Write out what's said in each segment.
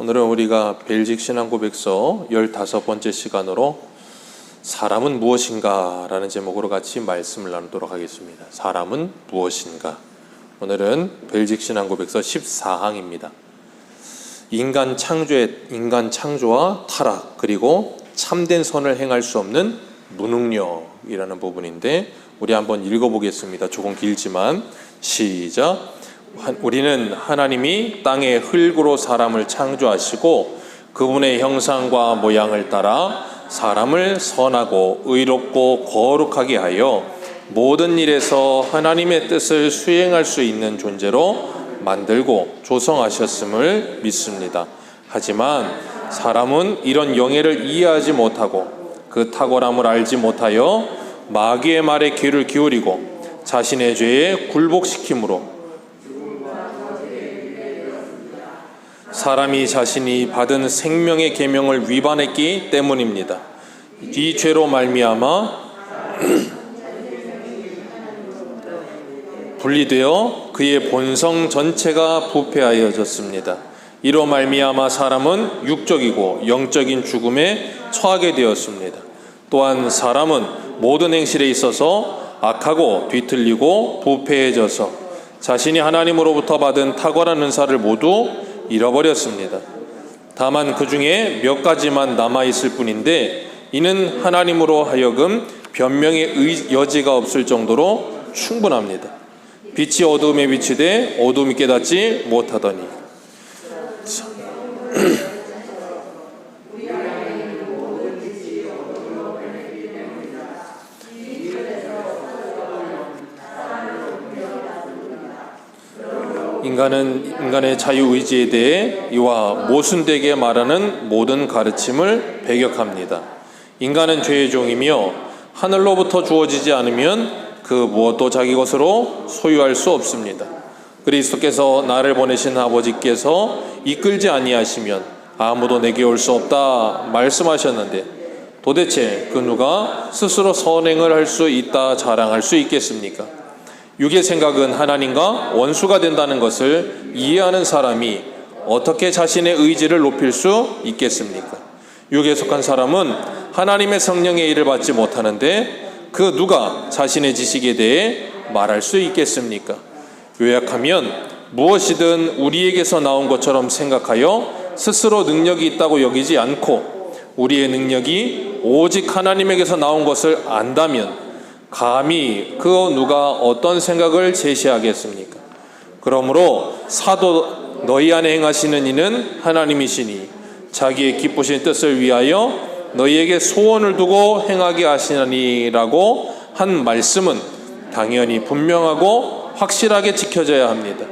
오늘은 우리가 벨직 신앙고백서 15번째 시간으로 사람은 무엇인가 라는 제목으로 같이 말씀을 나누도록 하겠습니다. 사람은 무엇인가? 오늘은 벨직 신앙고백서 14항입니다. 인간 창조와 타락, 그리고 참된 선을 행할 수 없는 무능력이라는 부분인데 우리 한번 읽어보겠습니다. 조금 길지만 시작. 우리는 하나님이 땅의 흙으로 사람을 창조하시고 그분의 형상과 모양을 따라 사람을 선하고 의롭고 거룩하게 하여 모든 일에서 하나님의 뜻을 수행할 수 있는 존재로 만들고 조성하셨음을 믿습니다. 하지만 사람은 이런 영예를 이해하지 못하고 그 탁월함을 알지 못하여 마귀의 말에 귀를 기울이고 자신의 죄에 굴복시킴으로 사람이 자신이 받은 생명의 계명을 위반했기 때문입니다. 이 죄로 말미암아 분리되어 그의 본성 전체가 부패하여졌습니다. 이로 말미암아 사람은 육적이고 영적인 죽음에 처하게 되었습니다. 또한 사람은 모든 행실에 있어서 악하고 뒤틀리고 부패해져서 자신이 하나님으로부터 받은 탁월한 은사를 모두 잃어버렸습니다. 다만 그 중에 몇 가지만 남아있을 뿐인데 이는 하나님으로 하여금 변명의 여지가 없을 정도로 충분합니다. 빛이 어두움에 비치되 어두움이 깨닫지 못하더니 인간의 자유의지에 대해 이와 모순되게 말하는 모든 가르침을 배격합니다. 인간은 죄의 종이며 하늘로부터 주어지지 않으면 그 무엇도 자기 것으로 소유할 수 없습니다. 그리스도께서 나를 보내신 아버지께서 이끌지 아니하시면 아무도 내게 올 수 없다 말씀하셨는데 도대체 그 누가 스스로 선행을 할 수 있다 자랑할 수 있겠습니까? 육의 생각은 하나님과 원수가 된다는 것을 이해하는 사람이 어떻게 자신의 의지를 높일 수 있겠습니까? 육에 속한 사람은 하나님의 성령의 일을 받지 못하는데 그 누가 자신의 지식에 대해 말할 수 있겠습니까? 요약하면 무엇이든 우리에게서 나온 것처럼 생각하여 스스로 능력이 있다고 여기지 않고 우리의 능력이 오직 하나님에게서 나온 것을 안다면 감히 그 누가 어떤 생각을 제시하겠습니까? 그러므로 사도 너희 안에 행하시는 이는 하나님이시니 자기의 기쁘신 뜻을 위하여 너희에게 소원을 두고 행하게 하시느니라고 한 말씀은 당연히 분명하고 확실하게 지켜져야 합니다.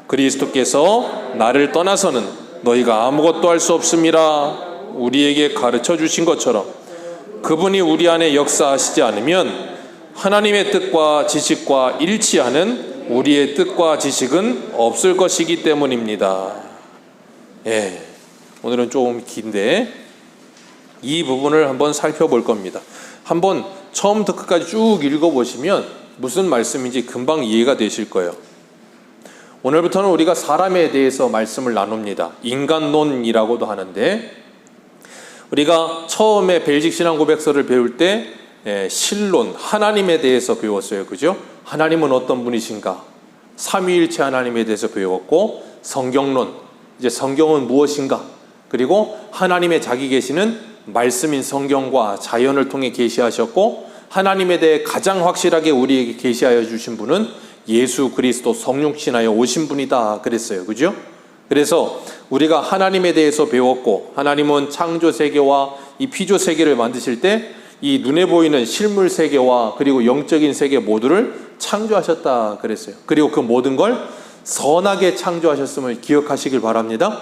그리스도께서 나를 떠나서는 너희가 아무것도 할 수 없음이라 우리에게 가르쳐 주신 것처럼 그분이 우리 안에 역사하시지 않으면 하나님의 뜻과 지식과 일치하는 우리의 뜻과 지식은 없을 것이기 때문입니다. 오늘은 조금 긴데 이 부분을 한번 살펴볼 겁니다. 한번 처음부터 끝까지 쭉 읽어보시면 무슨 말씀인지 금방 이해가 되실 거예요. 오늘부터는 우리가 사람에 대해서 말씀을 나눕니다. 인간론이라고도 하는데 우리가 처음에 벨직 신앙고백서를 배울 때 신론, 하나님에 대해서 배웠어요. 그죠? 하나님은 어떤 분이신가? 삼위일체 하나님에 대해서 배웠고 성경론, 이제 성경은 무엇인가? 그리고 하나님의 자기 계시는 말씀인 성경과 자연을 통해 계시하셨고 하나님에 대해 가장 확실하게 우리에게 계시하여 주신 분은 예수 그리스도 성육신하여 오신 분이다 그랬어요. 그죠? 그래서 우리가 하나님에 대해서 배웠고 하나님은 창조 세계와 이 피조 세계를 만드실 때 이 눈에 보이는 실물 세계와 그리고 영적인 세계 모두를 창조하셨다 그랬어요. 그리고 그 모든 걸 선하게 창조하셨음을 기억하시길 바랍니다.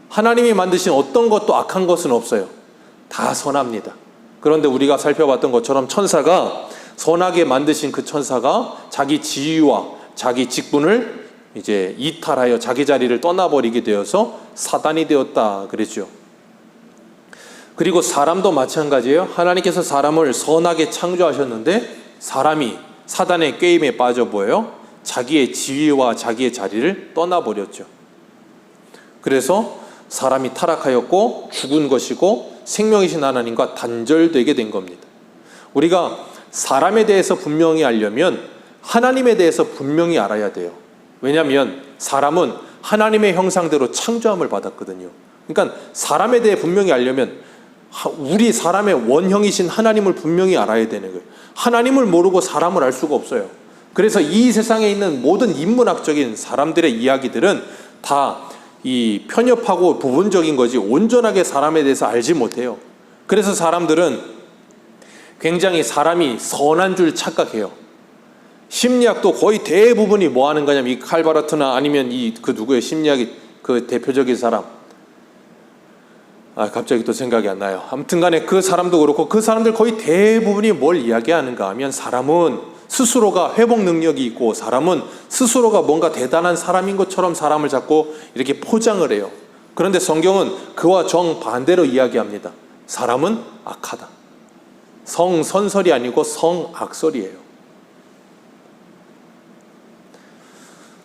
하나님이 만드신 어떤 것도 악한 것은 없어요. 다 선합니다. 그런데 우리가 살펴봤던 것처럼 천사가 선하게 만드신 그 천사가 자기 지위와 자기 직분을 이제 이탈하여 자기 자리를 떠나버리게 되어서 사단이 되었다 그랬죠. 그리고 사람도 마찬가지예요. 하나님께서 사람을 선하게 창조하셨는데 사람이 사단의 게임에 빠져 보여요. 자기의 지위와 자기의 자리를 떠나버렸죠. 그래서 사람이 타락하였고 죽은 것이고 생명이신 하나님과 단절되게 된 겁니다. 우리가 사람에 대해서 분명히 알려면 하나님에 대해서 분명히 알아야 돼요. 왜냐하면 사람은 하나님의 형상대로 창조함을 받았거든요. 그러니까 사람에 대해 분명히 알려면 우리 사람의 원형이신 하나님을 분명히 알아야 되는 거예요. 하나님을 모르고 사람을 알 수가 없어요. 그래서 이 세상에 있는 모든 인문학적인 사람들의 이야기들은 다 이 편협하고 부분적인 거지 온전하게 사람에 대해서 알지 못해요. 그래서 사람들은 굉장히 사람이 선한 줄 착각해요. 심리학도 거의 대부분이 뭐 하는 거냐면 이 칼바르트나 아니면 그 누구예요? 심리학이 그 대표적인 사람. 갑자기 또 생각이 안 나요. 아무튼 간에 그 사람도 그렇고 그 사람들 거의 대부분이 뭘 이야기하는가 하면 사람은 스스로가 회복 능력이 있고 사람은 스스로가 뭔가 대단한 사람인 것처럼 사람을 자꾸 이렇게 포장을 해요. 그런데 성경은 그와 정반대로 이야기합니다. 사람은 악하다. 성선설이 아니고 성악설이에요.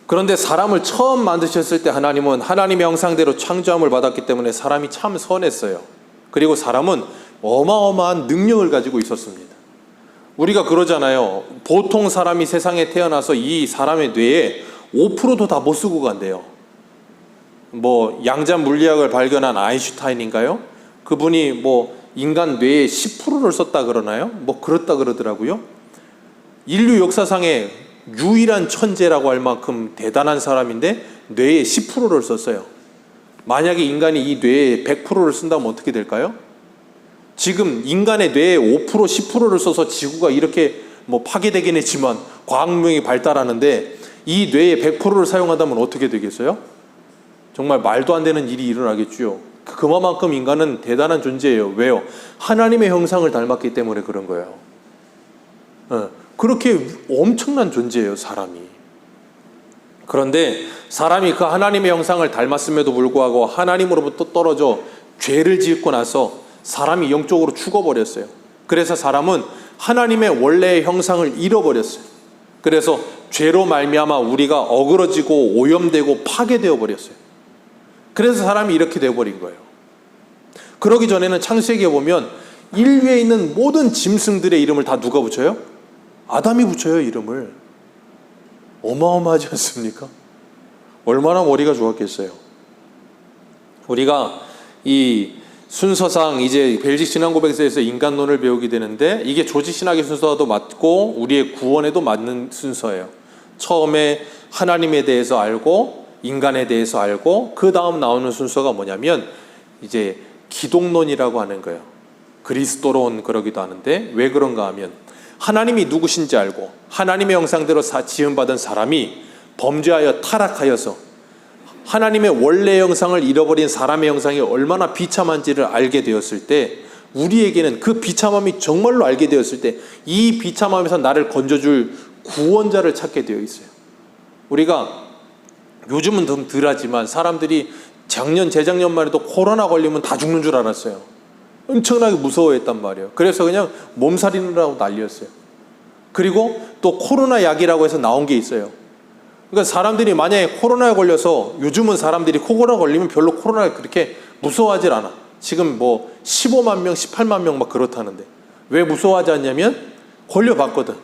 그런데 사람을 처음 만드셨을 때 하나님은 하나님의 형상대로 창조함을 받았기 때문에 사람이 참 선했어요. 그리고 사람은 어마어마한 능력을 가지고 있었습니다. 우리가 그러잖아요. 보통 사람이 세상에 태어나서 이 사람의 뇌에 5%도 다 못 쓰고 간대요. 뭐 양자 물리학을 발견한 아인슈타인인가요? 그분이 뭐 인간 뇌의 10%를 썼다 그러나요? 뭐 그렇다 그러더라고요. 인류 역사상에 유일한 천재라고 할 만큼 대단한 사람인데 뇌의 10%를 썼어요. 만약에 인간이 이 뇌의 100%를 쓴다면 어떻게 될까요? 지금 인간의 뇌의 5%, 10%를 써서 지구가 이렇게 뭐 파괴되긴 했지만 과학문명이 발달하는데 이 뇌의 100%를 사용한다면 어떻게 되겠어요? 정말 말도 안 되는 일이 일어나겠죠. 그만큼 인간은 대단한 존재예요. 왜요? 하나님의 형상을 닮았기 때문에 그런 거예요. 그렇게 엄청난 존재예요, 사람이. 그런데 사람이 그 하나님의 형상을 닮았음에도 불구하고 하나님으로부터 떨어져 죄를 짓고 나서 사람이 영적으로 죽어버렸어요. 그래서 사람은 하나님의 원래의 형상을 잃어버렸어요. 그래서 죄로 말미암아 우리가 어그러지고 오염되고 파괴되어 버렸어요. 그래서 사람이 이렇게 되어버린 거예요. 그러기 전에는 창세기에 보면 인류에 있는 모든 짐승들의 이름을 다 누가 붙여요? 아담이 붙여요, 이름을. 어마어마하지 않습니까? 얼마나 머리가 좋았겠어요. 우리가 이 순서상 이제 벨직 신앙고백서에서 인간론을 배우게 되는데 이게 조지신학의 순서도 맞고 우리의 구원에도 맞는 순서예요. 처음에 하나님에 대해서 알고 인간에 대해서 알고 그 다음 나오는 순서가 뭐냐면 이제 기독론이라고 하는 거예요. 그리스도론 그러기도 하는데 왜 그런가 하면 하나님이 누구신지 알고 하나님의 형상대로 지음받은 사람이 범죄하여 타락하여서 하나님의 원래 형상을 잃어버린 사람의 형상이 얼마나 비참한지를 알게 되었을 때 우리에게는 그 비참함이 정말로 알게 되었을 때 이 비참함에서 나를 건져줄 구원자를 찾게 되어 있어요. 우리가 요즘은 좀 덜하지만 사람들이 작년, 재작년만 해도 코로나 걸리면 다 죽는 줄 알았어요. 엄청나게 무서워했단 말이에요. 그래서 그냥 몸살이느라고 난리였어요. 그리고 또 코로나 약이라고 해서 나온 게 있어요. 그러니까 사람들이 만약에 코로나에 걸려서 요즘은 사람들이 코로나 걸리면 별로 코로나를 그렇게 무서워하질 않아. 지금 뭐 15만 명, 18만 명 막 그렇다는데 왜 무서워하지 않냐면 걸려봤거든.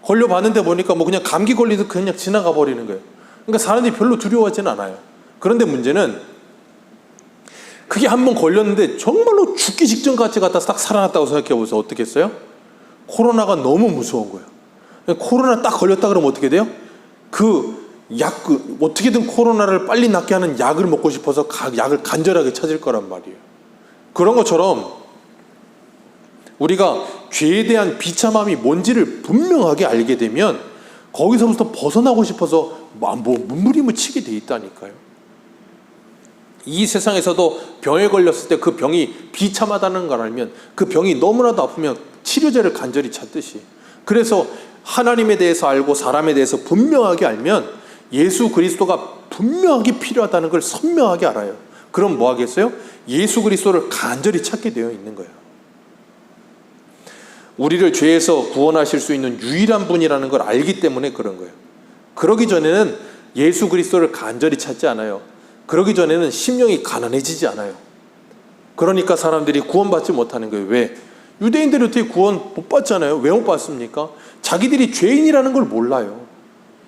걸려봤는데 보니까 뭐 그냥 감기 걸리듯 그냥 지나가 버리는 거예요. 그러니까 사람들이 별로 두려워하지는 않아요. 그런데 문제는 그게 한번 걸렸는데 정말로 죽기 직전까지 갔다 딱 살아났다고 생각해 보세요. 어떻게 했어요? 코로나가 너무 무서운 거예요. 코로나 딱 걸렸다 그러면 어떻게 돼요? 어떻게든 코로나를 빨리 낫게 하는 약을 먹고 싶어서 약을 간절하게 찾을 거란 말이에요. 그런 것처럼 우리가 죄에 대한 비참함이 뭔지를 분명하게 알게 되면 거기서부터 벗어나고 싶어서 몸부림을 치게 돼 있다니까요. 이 세상에서도 병에 걸렸을 때 그 병이 비참하다는 걸 알면 그 병이 너무나도 아프면 치료제를 간절히 찾듯이 그래서 하나님에 대해서 알고 사람에 대해서 분명하게 알면 예수 그리스도가 분명하게 필요하다는 걸 선명하게 알아요. 그럼 뭐 하겠어요? 예수 그리스도를 간절히 찾게 되어 있는 거예요. 우리를 죄에서 구원하실 수 있는 유일한 분이라는 걸 알기 때문에 그런 거예요. 그러기 전에는 예수 그리스도를 간절히 찾지 않아요. 그러기 전에는 심령이 가난해지지 않아요. 그러니까 사람들이 구원받지 못하는 거예요. 왜? 유대인들이 어떻게 구원 못 받잖아요. 왜 못 받습니까? 자기들이 죄인이라는 걸 몰라요.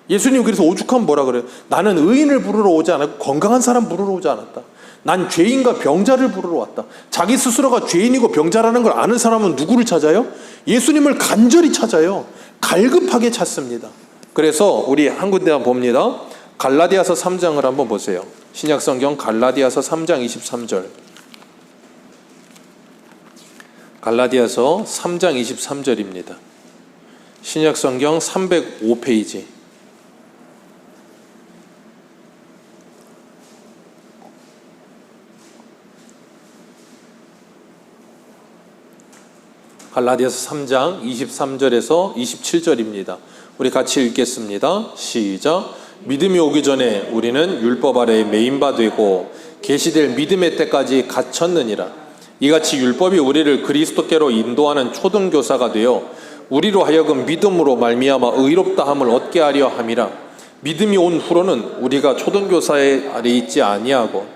예수님 그래서 오죽하면 뭐라 그래요? 나는 의인을 부르러 오지 않았고 건강한 사람 부르러 오지 않았다. 난 죄인과 병자를 부르러 왔다. 자기 스스로가 죄인이고 병자라는 걸 아는 사람은 누구를 찾아요? 예수님을 간절히 찾아요. 갈급하게 찾습니다. 그래서 우리 한 군데만 봅니다. 갈라디아서 3장을 한번 보세요. 신약성경 갈라디아서 3장 23절. 갈라디아서 3장 23절입니다. 신약성경 305페이지. 갈라디아서 3장 23절에서 27절입니다. 우리 같이 읽겠습니다. 시작. 믿음이 오기 전에 우리는 율법 아래에 매인바 되고 계시될 믿음의 때까지 갇혔느니라. 이같이 율법이 우리를 그리스도께로 인도하는 초등교사가 되어 우리로 하여금 믿음으로 말미암아 의롭다 함을 얻게 하려 함이라. 믿음이 온 후로는 우리가 초등교사의 아래 있지 아니하고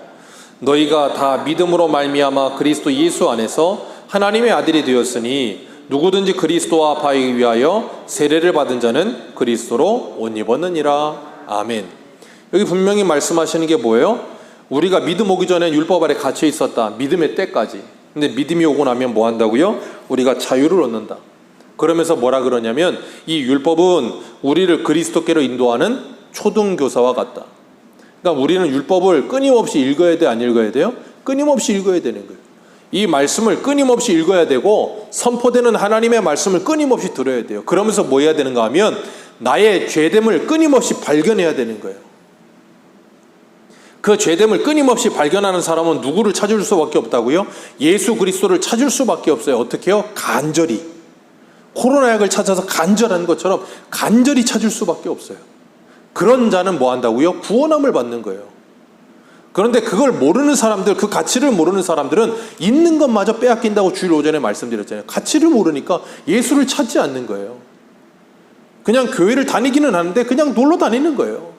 너희가 다 믿음으로 말미암아 그리스도 예수 안에서 하나님의 아들이 되었으니 누구든지 그리스도와 바에 위하여 세례를 받은 자는 그리스도로 옷 입었느니라. 아멘. 여기 분명히 말씀하시는 게 뭐예요? 우리가 믿음 오기 전에 율법 아래 갇혀 있었다. 믿음의 때까지. 근데 믿음이 오고 나면 뭐 한다고요? 우리가 자유를 얻는다. 그러면서 뭐라 그러냐면 이 율법은 우리를 그리스도께로 인도하는 초등교사와 같다. 그러니까 우리는 율법을 끊임없이 읽어야 돼, 안 읽어야 돼요? 끊임없이 읽어야 되는 거예요. 이 말씀을 끊임없이 읽어야 되고 선포되는 하나님의 말씀을 끊임없이 들어야 돼요. 그러면서 뭐 해야 되는가 하면 나의 죄됨을 끊임없이 발견해야 되는 거예요. 그 죄됨을 끊임없이 발견하는 사람은 누구를 찾을 수밖에 없다고요? 예수 그리스도를 찾을 수밖에 없어요. 어떻게 해요? 간절히. 코로나약을 찾아서 간절한 것처럼 간절히 찾을 수밖에 없어요. 그런 자는 뭐 한다고요? 구원함을 받는 거예요. 그런데 그걸 모르는 사람들, 그 가치를 모르는 사람들은 있는 것마저 빼앗긴다고 주일 오전에 말씀드렸잖아요. 가치를 모르니까 예수를 찾지 않는 거예요. 그냥 교회를 다니기는 하는데 그냥 놀러 다니는 거예요.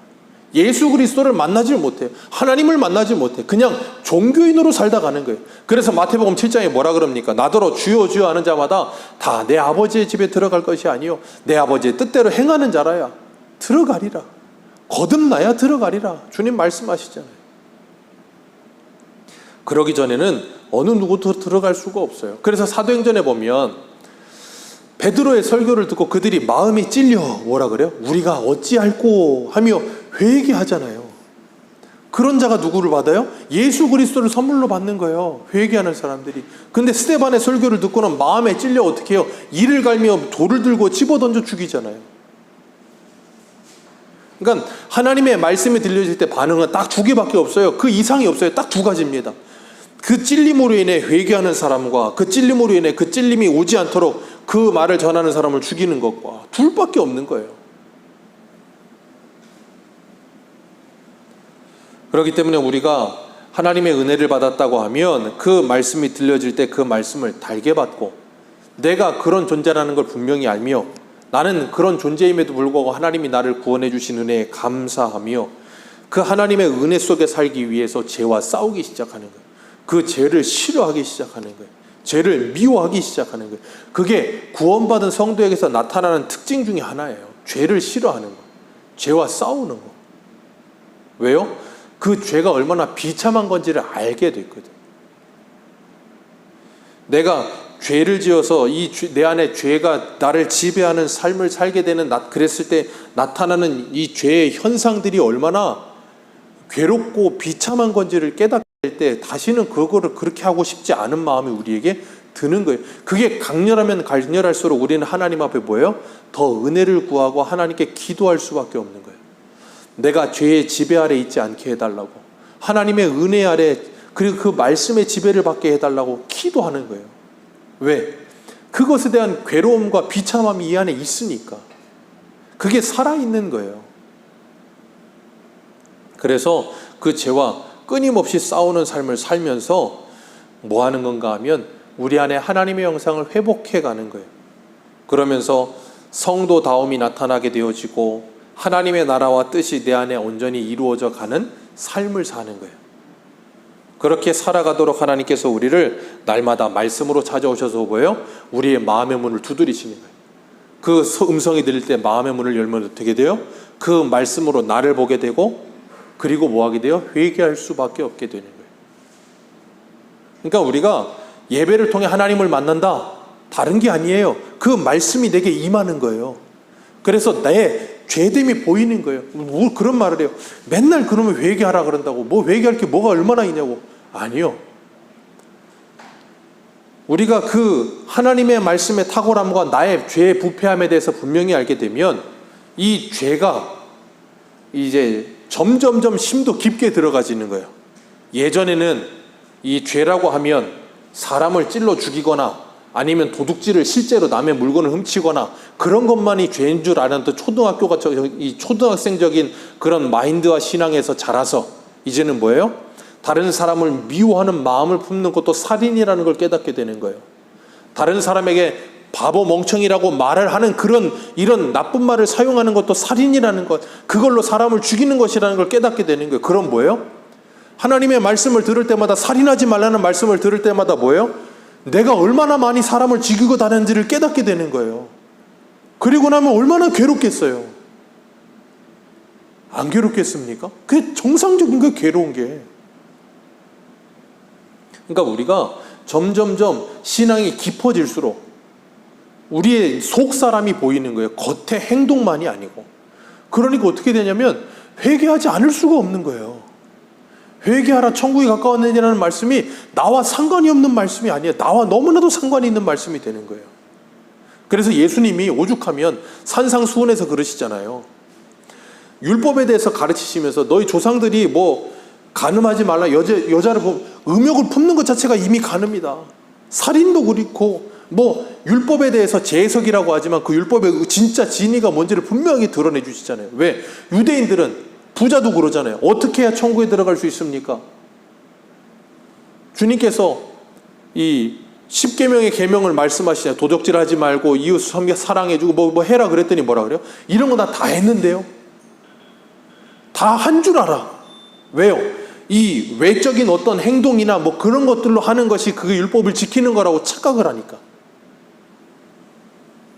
예수 그리스도를 만나질 못해요. 하나님을 만나지 못해요. 그냥 종교인으로 살다 가는 거예요. 그래서 마태복음 7장에 뭐라 그럽니까? 나더러 주여 주여 하는 자마다 다 내 아버지의 집에 들어갈 것이 아니요 내 아버지의 뜻대로 행하는 자라야 들어가리라. 거듭나야 들어가리라. 주님 말씀하시잖아요. 그러기 전에는 어느 누구도 들어갈 수가 없어요. 그래서 사도행전에 보면 베드로의 설교를 듣고 그들이 마음이 찔려 뭐라 그래요? 우리가 어찌할꼬 하며 회개하잖아요. 그런 자가 누구를 받아요? 예수 그리스도를 선물로 받는 거예요. 회개하는 사람들이. 근데 스데반의 설교를 듣고는 마음에 찔려 어떻게 해요? 이를 갈며 돌을 들고 집어던져 죽이잖아요. 그러니까 하나님의 말씀이 들려질 때 반응은 딱 두 개밖에 없어요. 그 이상이 없어요. 딱 두 가지입니다. 그 찔림으로 인해 회개하는 사람과 그 찔림으로 인해 그 찔림이 오지 않도록 그 말을 전하는 사람을 죽이는 것과 둘밖에 없는 거예요. 그렇기 때문에 우리가 하나님의 은혜를 받았다고 하면 그 말씀이 들려질 때 그 말씀을 달게 받고 내가 그런 존재라는 걸 분명히 알며 나는 그런 존재임에도 불구하고 하나님이 나를 구원해 주신 은혜에 감사하며 그 하나님의 은혜 속에 살기 위해서 죄와 싸우기 시작하는 거예요. 그 죄를 싫어하기 시작하는 거예요. 죄를 미워하기 시작하는 거예요. 그게 구원받은 성도에게서 나타나는 특징 중에 하나예요. 죄를 싫어하는 거. 죄와 싸우는 거. 왜요? 그 죄가 얼마나 비참한 건지를 알게 됐거든. 내가 죄를 지어서 내 안에 죄가 나를 지배하는 삶을 살게 되는 그랬을 때 나타나는 이 죄의 현상들이 얼마나 괴롭고 비참한 건지를 깨닫게 될 때 다시는 그거를 그렇게 하고 싶지 않은 마음이 우리에게 드는 거예요. 그게 강렬하면 강렬할수록 우리는 하나님 앞에 뭐예요? 더 은혜를 구하고 하나님께 기도할 수밖에 없는 거예요. 내가 죄의 지배 아래 있지 않게 해달라고, 하나님의 은혜 아래 그리고 그 말씀의 지배를 받게 해달라고 기도하는 거예요. 왜? 그것에 대한 괴로움과 비참함이 이 안에 있으니까. 그게 살아있는 거예요. 그래서 그 죄와 끊임없이 싸우는 삶을 살면서 뭐 하는 건가 하면 우리 안에 하나님의 형상을 회복해 가는 거예요. 그러면서 성도다움이 나타나게 되어지고 하나님의 나라와 뜻이 내 안에 온전히 이루어져 가는 삶을 사는 거예요. 그렇게 살아가도록 하나님께서 우리를 날마다 말씀으로 찾아오셔서 뭐예요? 우리의 마음의 문을 두드리시는 거예요. 그 음성이 들릴 때 마음의 문을 열면 어떻게 돼요? 그 말씀으로 나를 보게 되고, 그리고 뭐 하게 돼요? 회개할 수밖에 없게 되는 거예요. 그러니까 우리가 예배를 통해 하나님을 만난다, 다른 게 아니에요. 그 말씀이 내게 임하는 거예요. 그래서 내 죄됨이 보이는 거예요. 뭐 그런 말을 해요. 맨날 그러면 회개하라 그런다고. 뭐 회개할 게 뭐가 얼마나 있냐고. 아니요. 우리가 그 하나님의 말씀의 탁월함과 나의 죄의 부패함에 대해서 분명히 알게 되면 이 죄가 이제 점점점 심도 깊게 들어가지는 거예요. 예전에는 이 죄라고 하면 사람을 찔러 죽이거나 아니면 도둑질을 실제로 남의 물건을 훔치거나 그런 것만이 죄인 줄 알았던 초등학교가 이 초등학생적인 그런 마인드와 신앙에서 자라서 이제는 뭐예요? 다른 사람을 미워하는 마음을 품는 것도 살인이라는 걸 깨닫게 되는 거예요. 다른 사람에게 바보 멍청이라고 말을 하는 이런 나쁜 말을 사용하는 것도 살인이라는 것, 그걸로 사람을 죽이는 것이라는 걸 깨닫게 되는 거예요. 그럼 뭐예요? 하나님의 말씀을 들을 때마다, 살인하지 말라는 말씀을 들을 때마다 뭐예요? 내가 얼마나 많이 사람을 죽이고 다녔는지를 깨닫게 되는 거예요. 그리고 나면 얼마나 괴롭겠어요. 안 괴롭겠습니까? 그게 정상적인 거예요, 괴로운 게. 그러니까 우리가 점점점 신앙이 깊어질수록 우리의 속 사람이 보이는 거예요. 겉의 행동만이 아니고. 그러니까 어떻게 되냐면 회개하지 않을 수가 없는 거예요. 회개하라 천국이 가까웠느니라는 말씀이 나와 상관이 없는 말씀이 아니에요. 나와 너무나도 상관이 있는 말씀이 되는 거예요. 그래서 예수님이 오죽하면 산상수훈에서 그러시잖아요. 율법에 대해서 가르치시면서 너희 조상들이 뭐 간음하지 말라, 여자를 음욕을 품는 것 자체가 이미 간음이다. 살인도 그렇고 뭐 율법에 대해서 재해석이라고 하지만 그 율법의 진짜 진의가 뭔지를 분명히 드러내 주시잖아요. 왜? 유대인들은 부자도 그러잖아요. 어떻게 해야 천국에 들어갈 수 있습니까? 주님께서 이 10계명의 계명을 말씀하시잖아요. 도적질하지 말고 이웃 사랑해주고 뭐 해라 그랬더니 뭐라 그래요? 이런 거 다 했는데요. 다 한 줄 알아. 왜요? 이 외적인 어떤 행동이나 뭐 그런 것들로 하는 것이 그 율법을 지키는 거라고 착각을 하니까.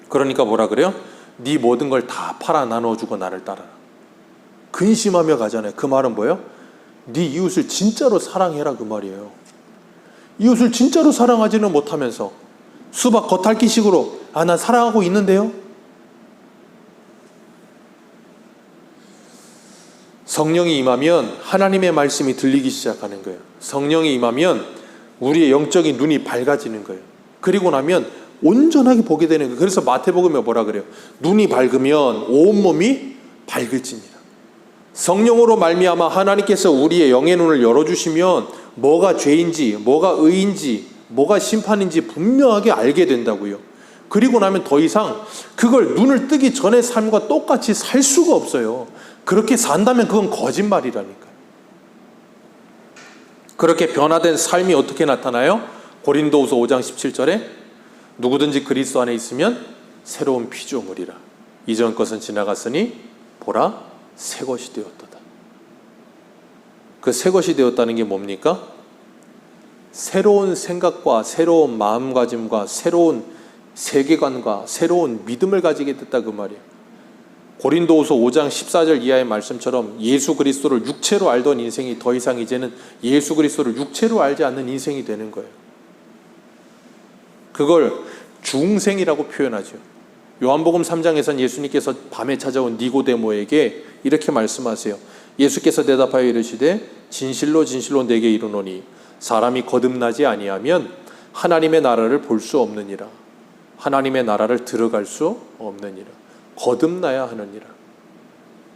그러니까 뭐라 그래요? 네 모든 걸 다 팔아 나눠주고 나를 따라라. 근심하며 가잖아요. 그 말은 뭐예요? 네 이웃을 진짜로 사랑해라 그 말이에요. 이웃을 진짜로 사랑하지는 못하면서 수박 겉핥기식으로 난 사랑하고 있는데요. 성령이 임하면 하나님의 말씀이 들리기 시작하는 거예요. 성령이 임하면 우리의 영적인 눈이 밝아지는 거예요. 그리고 나면 온전하게 보게 되는 거예요. 그래서 마태복음에 뭐라 그래요? 눈이 밝으면 온몸이 밝을지니라. 성령으로 말미암아 하나님께서 우리의 영의 눈을 열어주시면 뭐가 죄인지, 뭐가 의인지, 뭐가 심판인지 분명하게 알게 된다고요. 그리고 나면 더 이상 그걸 눈을 뜨기 전의 삶과 똑같이 살 수가 없어요. 그렇게 산다면 그건 거짓말이라니까요. 그렇게 변화된 삶이 어떻게 나타나요? 고린도후서 5장 17절에 누구든지 그리스도 안에 있으면 새로운 피조물이라. 이전 것은 지나갔으니 보라 새 것이 되었도다. 그 새 것이 되었다는 게 뭡니까? 새로운 생각과 새로운 마음가짐과 새로운 세계관과 새로운 믿음을 가지게 됐다 그 말이에요. 고린도후서 5장 14절 이하의 말씀처럼 예수 그리스도를 육체로 알던 인생이 더 이상 이제는 예수 그리스도를 육체로 알지 않는 인생이 되는 거예요. 그걸 중생이라고 표현하죠. 요한복음 3장에서는 예수님께서 밤에 찾아온 니고데모에게 이렇게 말씀하세요. 예수께서 대답하여 이르시되 진실로 진실로 내게 이르노니 사람이 거듭나지 아니하면 하나님의 나라를 볼 수 없느니라. 하나님의 나라를 들어갈 수 없느니라. 거듭나야 하느니라.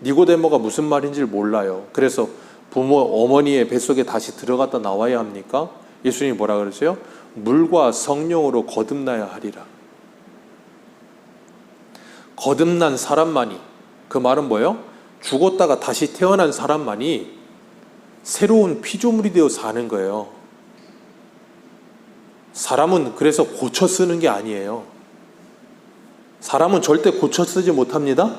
니고데모가 무슨 말인지를 몰라요. 그래서 부모 어머니의 뱃속에 다시 들어갔다 나와야 합니까? 예수님이 뭐라 그러세요? 물과 성령으로 거듭나야 하리라. 거듭난 사람만이, 그 말은 뭐예요? 죽었다가 다시 태어난 사람만이 새로운 피조물이 되어 사는 거예요. 사람은 그래서 고쳐 쓰는 게 아니에요. 사람은 절대 고쳐 쓰지 못합니다.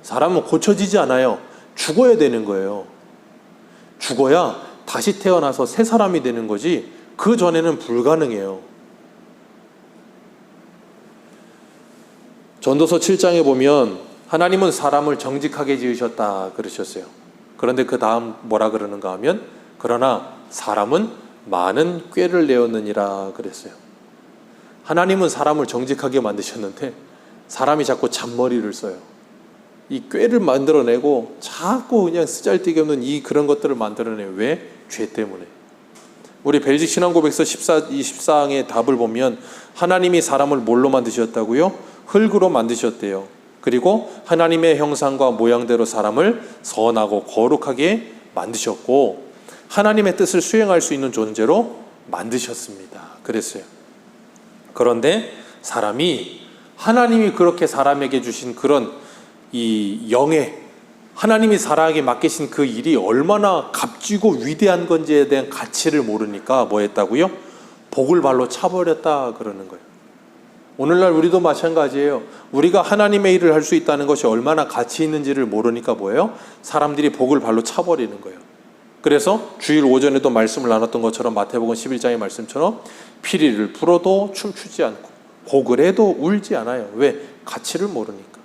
사람은 고쳐지지 않아요. 죽어야 되는 거예요. 죽어야 다시 태어나서 새 사람이 되는 거지 그 전에는 불가능해요. 전도서 7장에 보면 하나님은 사람을 정직하게 지으셨다 그러셨어요. 그런데 그 다음 뭐라 그러는가 하면 그러나 사람은 많은 꾀를 내었느니라 그랬어요. 하나님은 사람을 정직하게 만드셨는데 사람이 자꾸 잔머리를 써요. 이 꾀를 만들어내고 자꾸 그냥 쓰잘데기 없는 그런 것들을 만들어내요. 왜? 죄 때문에. 우리 벨직 신앙고백서 24장의 답을 보면 하나님이 사람을 뭘로 만드셨다고요? 흙으로 만드셨대요. 그리고 하나님의 형상과 모양대로 사람을 선하고 거룩하게 만드셨고 하나님의 뜻을 수행할 수 있는 존재로 만드셨습니다. 그랬어요. 그런데 사람이 하나님이 그렇게 사람에게 주신 그런 이 영의 하나님이 사람에게 맡기신 그 일이 얼마나 값지고 위대한 건지에 대한 가치를 모르니까 뭐 했다고요? 복을 발로 차버렸다 그러는 거예요. 오늘날 우리도 마찬가지예요. 우리가 하나님의 일을 할 수 있다는 것이 얼마나 가치 있는지를 모르니까 뭐예요? 사람들이 복을 발로 차버리는 거예요. 그래서 주일 오전에도 말씀을 나눴던 것처럼 마태복음 11장의 말씀처럼 피리를 불어도 춤추지 않고 곡을 해도 울지 않아요. 왜? 가치를 모르니까.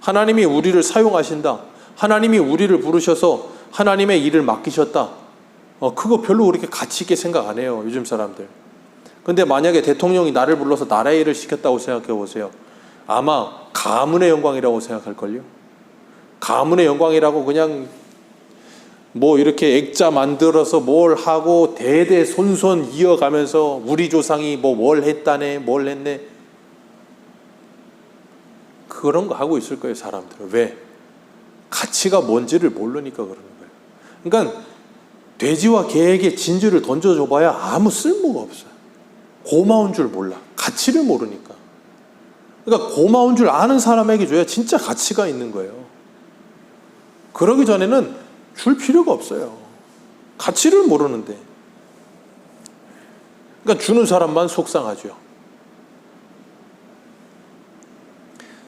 하나님이 우리를 사용하신다. 하나님이 우리를 부르셔서 하나님의 일을 맡기셨다. 그거 별로 그렇게 가치 있게 생각 안 해요. 요즘 사람들. 근데 만약에 대통령이 나를 불러서 나라의 일을 시켰다고 생각해 보세요. 아마 가문의 영광이라고 생각할걸요. 가문의 영광이라고 그냥 뭐 이렇게 액자 만들어서 뭘 하고 대대손손 이어가면서 우리 조상이 뭐 뭘 했다네 뭘 했네 그런 거 하고 있을 거예요. 사람들은. 왜? 가치가 뭔지를 모르니까 그러는 거예요. 그러니까 돼지와 개에게 진주를 던져줘봐야 아무 쓸모가 없어요. 고마운 줄 몰라. 가치를 모르니까. 그러니까 고마운 줄 아는 사람에게 줘야 진짜 가치가 있는 거예요. 그러기 전에는 줄 필요가 없어요. 가치를 모르는데. 그러니까 주는 사람만 속상하죠.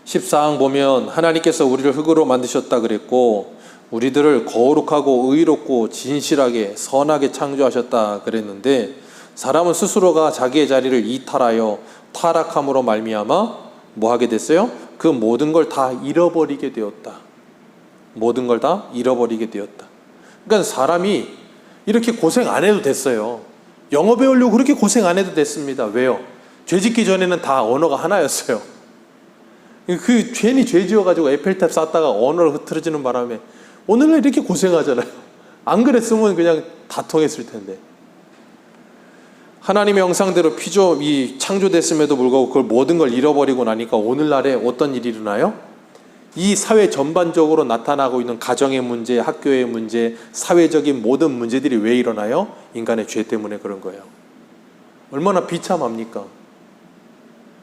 14장 보면 하나님께서 우리를 흙으로 만드셨다 그랬고 우리들을 거룩하고 의롭고 진실하게 선하게 창조하셨다 그랬는데 사람은 스스로가 자기의 자리를 이탈하여 타락함으로 말미암아 뭐 하게 됐어요? 그 모든 걸 다 잃어버리게 되었다. 모든 걸 다 잃어버리게 되었다. 그러니까 사람이 이렇게 고생 안 해도 됐어요. 영어 배우려고 그렇게 고생 안 해도 됐습니다. 왜요? 죄 짓기 전에는 다 언어가 하나였어요. 그 괜히 죄 지어가지고 에펠탑 쌓다가 언어를 흐트러지는 바람에 오늘날 이렇게 고생하잖아요. 안 그랬으면 그냥 다 통했을 텐데. 하나님의 형상대로 창조됐음에도 불구하고 그걸 모든 걸 잃어버리고 나니까 오늘날에 어떤 일이 일어나요? 이 사회 전반적으로 나타나고 있는 가정의 문제, 학교의 문제, 사회적인 모든 문제들이 왜 일어나요? 인간의 죄 때문에 그런 거예요. 얼마나 비참합니까?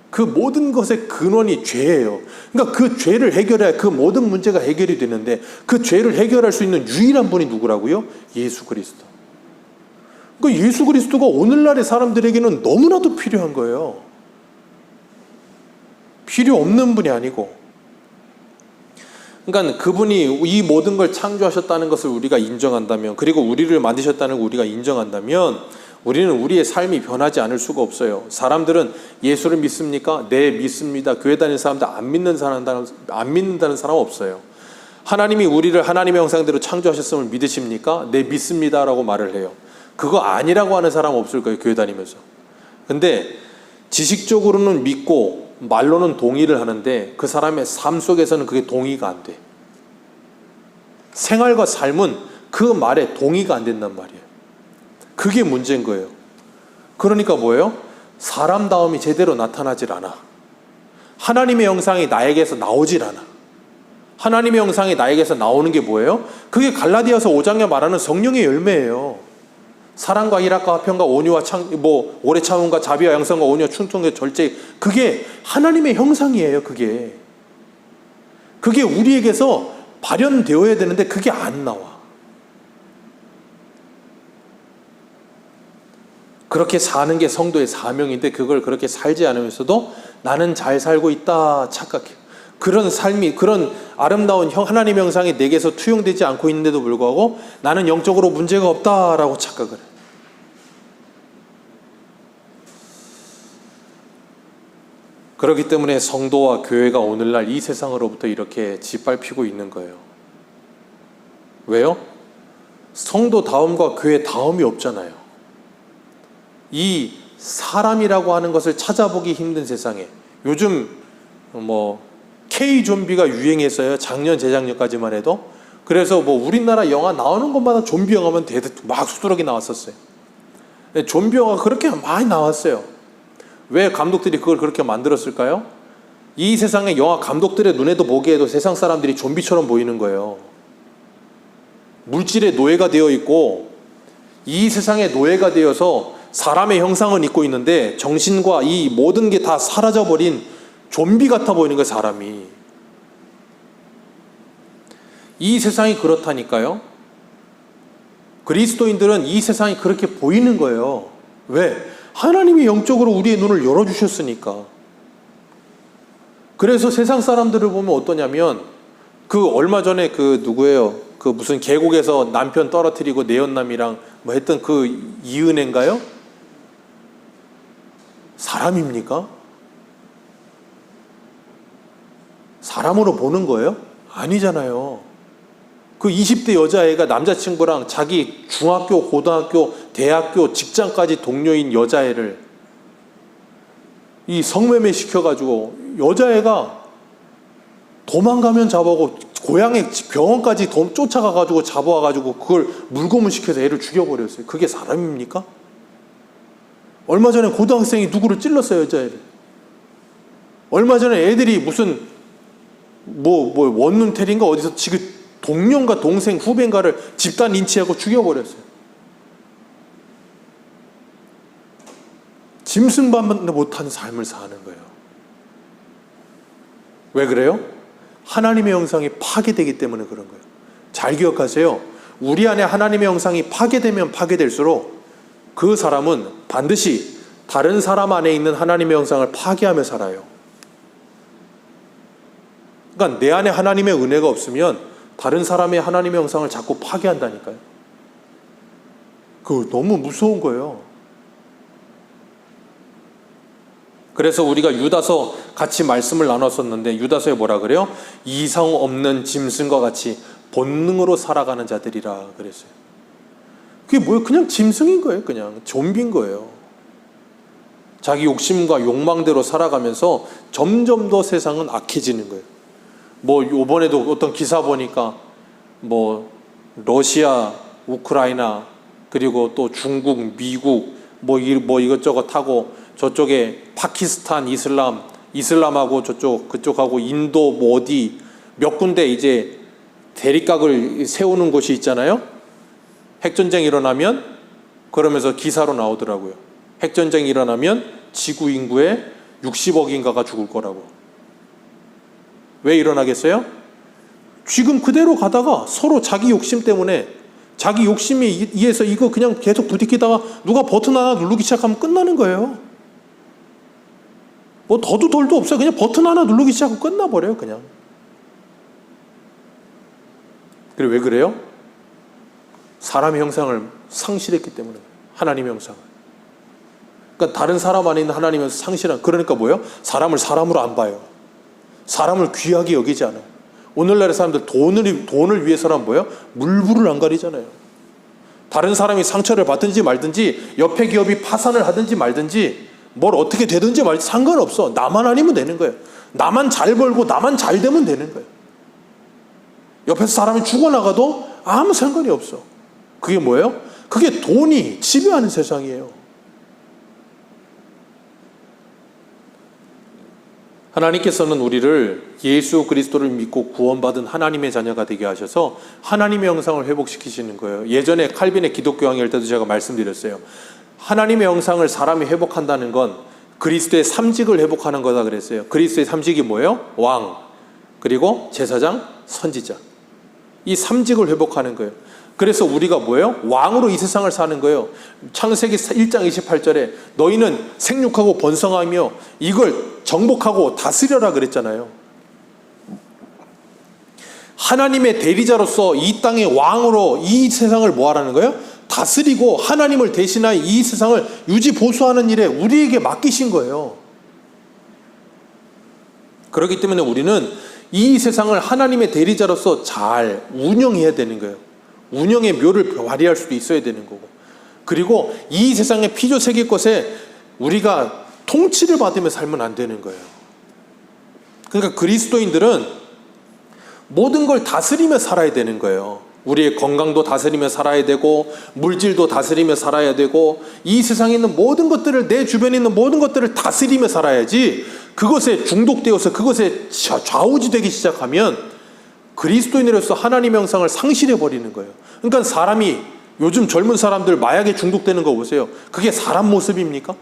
그 모든 것의 근원이 죄예요. 그러니까 그 죄를 해결해야 그 모든 문제가 해결이 되는데 그 죄를 해결할 수 있는 유일한 분이 누구라고요? 예수 그리스도. 그러니까 예수 그리스도가 오늘날의 사람들에게는 너무나도 필요한 거예요. 필요 없는 분이 아니고. 그러니까 그분이 이 모든 걸 창조하셨다는 것을 우리가 인정한다면, 그리고 우리를 만드셨다는 걸 우리가 인정한다면 우리는 우리의 삶이 변하지 않을 수가 없어요. 사람들은 예수를 믿습니까? 네, 믿습니다. 교회 다니는 사람들 안 믿는다는 사람 없어요. 하나님이 우리를 하나님의 형상대로 창조하셨음을 믿으십니까? 네, 믿습니다라고 말을 해요. 그거 아니라고 하는 사람 없을 거예요. 교회 다니면서. 근데 지식적으로는 믿고 말로는 동의를 하는데 그 사람의 삶 속에서는 그게 동의가 안 돼. 생활과 삶은 그 말에 동의가 안 된단 말이에요. 그게 문제인 거예요. 그러니까 뭐예요? 사람다움이 제대로 나타나질 않아. 하나님의 형상이 나에게서 나오질 않아. 하나님의 형상이 나에게서 나오는 게 뭐예요? 그게 갈라디아서 5장에 말하는 성령의 열매예요. 사랑과 희락과 화평과 온유와 오래 참음과 자비와 양선과 온유와 충성과 절제, 그게 하나님의 형상이에요. 그게 우리에게서 발현되어야 되는데 그게 안 나와. 그렇게 사는 게 성도의 사명인데 그걸 그렇게 살지 않으면서도 나는 잘 살고 있다 착각해요. 그런 삶이, 그런 아름다운 하나님의 형상이 내게서 투영되지 않고 있는데도 불구하고 나는 영적으로 문제가 없다라고 착각을 해요. 그렇기 때문에 성도와 교회가 오늘날 이 세상으로부터 이렇게 짓밟히고 있는 거예요. 왜요? 성도 다음과 교회 다음이 없잖아요. 이 사람이라고 하는 것을 찾아보기 힘든 세상에 요즘 K-좀비가 유행했어요. 작년, 재작년까지만 해도. 그래서 우리나라 영화 나오는 것마다 좀비 영화면 막 수두룩이 나왔었어요. 좀비 영화가 그렇게 많이 나왔어요. 왜 감독들이 그걸 그렇게 만들었을까요? 이 세상의 영화 감독들의 눈에도 보기에도 세상 사람들이 좀비처럼 보이는 거예요. 물질의 노예가 되어 있고 이 세상의 노예가 되어서 사람의 형상은 입고 있는데 정신과 이 모든 게 다 사라져버린 좀비 같아 보이는 거예요, 사람이. 이 세상이 그렇다니까요. 그리스도인들은 이 세상이 그렇게 보이는 거예요. 왜? 하나님이 영적으로 우리의 눈을 열어주셨으니까. 그래서 세상 사람들을 보면 어떠냐면 얼마 전에 누구예요? 무슨 계곡에서 남편 떨어뜨리고 내연남이랑 했던 이은혜인가요? 사람입니까? 사람으로 보는 거예요? 아니잖아요. 20대 여자애가 남자친구랑 자기 중학교, 고등학교, 대학교, 직장까지 동료인 여자애를 이 성매매 시켜가지고 여자애가 도망가면 잡아오고 고향에 병원까지 쫓아가가지고 잡아와가지고 그걸 물고문 시켜서 애를 죽여버렸어요. 그게 사람입니까? 얼마 전에 고등학생이 누구를 찔렀어요, 여자애를. 얼마 전에 애들이 무슨 원눈텔인가 어디서 지금 동료인가 동생 후배인가를 집단 린치하고 죽여버렸어요. 짐승만도 못한 삶을 사는 거예요. 왜 그래요? 하나님의 형상이 파괴되기 때문에 그런 거예요. 잘 기억하세요. 우리 안에 하나님의 형상이 파괴되면 파괴될수록 그 사람은 반드시 다른 사람 안에 있는 하나님의 형상을 파괴하며 살아요. 그러니까 내 안에 하나님의 은혜가 없으면 다른 사람의 하나님의 형상을 자꾸 파괴한다니까요. 그거 너무 무서운 거예요. 그래서 우리가 유다서 같이 말씀을 나눴었는데 유다서에 뭐라 그래요? 이성 없는 짐승과 같이 본능으로 살아가는 자들이라 그랬어요. 그게 뭐예요? 그냥 짐승인 거예요. 그냥 좀비인 거예요. 자기 욕심과 욕망대로 살아가면서 점점 더 세상은 악해지는 거예요. 요번에도 어떤 기사 보니까 러시아, 우크라이나, 그리고 또 중국, 미국, 이것저것 하고 저쪽에 파키스탄 이슬람하고 그쪽하고 인도 어디 몇 군데 이제 대립각을 세우는 곳이 있잖아요. 핵전쟁이 일어나면 그러면서 기사로 나오더라고요. 핵전쟁이 일어나면 지구 인구의 60억인가가 죽을 거라고. 왜 일어나겠어요? 지금 그대로 가다가 서로 자기 욕심 때문에 자기 욕심에 의해서 이거 그냥 계속 부딪히다가 누가 버튼 하나 누르기 시작하면 끝나는 거예요. 더도 덜도 없어요. 그냥 버튼 하나 누르기 시작하면 끝나버려요, 그냥. 그리고 왜 그래요? 사람의 형상을 상실했기 때문에. 하나님의 형상을. 그러니까 다른 사람 안에 있는 하나님의 상실한, 그러니까 뭐예요? 사람을 사람으로 안 봐요. 사람을 귀하게 여기지 않아요. 오늘날의 사람들 돈을 위해서란 뭐예요? 물불을 안 가리잖아요. 다른 사람이 상처를 받든지 말든지 옆에 기업이 파산을 하든지 말든지 뭘 어떻게 되든지 말든지 상관없어. 나만 아니면 되는 거예요. 나만 잘 벌고 나만 잘 되면 되는 거예요. 옆에서 사람이 죽어나가도 아무 상관이 없어. 그게 뭐예요? 그게 돈이 지배하는 세상이에요. 하나님께서는 우리를 예수 그리스도를 믿고 구원받은 하나님의 자녀가 되게 하셔서 하나님의 형상을 회복시키시는 거예요. 예전에 칼빈의 기독교 강의할 때도 제가 말씀드렸어요. 하나님의 형상을 사람이 회복한다는 건 그리스도의 삼직을 회복하는 거다 그랬어요. 그리스도의 삼직이 뭐예요? 왕, 그리고 제사장, 선지자. 이 삼직을 회복하는 거예요. 그래서 우리가 뭐예요? 왕으로 이 세상을 사는 거예요. 창세기 1장 28절에 너희는 생육하고 번성하며 이걸 정복하고 다스려라 그랬잖아요. 하나님의 대리자로서 이 땅의 왕으로 이 세상을 뭐 하라는 거예요? 다스리고 하나님을 대신하여 이 세상을 유지 보수하는 일에 우리에게 맡기신 거예요. 그렇기 때문에 우리는 이 세상을 하나님의 대리자로서 잘 운영해야 되는 거예요. 운영의 묘를 발휘할 수도 있어야 되는 거고, 그리고 이 세상의 피조세계 것에 우리가 통치를 받으며 살면 안 되는 거예요. 그러니까 그리스도인들은 모든 걸 다스리며 살아야 되는 거예요. 우리의 건강도 다스리며 살아야 되고, 물질도 다스리며 살아야 되고, 이 세상에 있는 모든 것들을, 내 주변에 있는 모든 것들을 다스리며 살아야지, 그것에 중독되어서 그것에 좌우지되기 시작하면 그리스도인으로서 하나님의 형상을 상실해버리는 거예요. 그러니까 사람이, 요즘 젊은 사람들 마약에 중독되는 거 보세요. 그게 사람 모습입니까?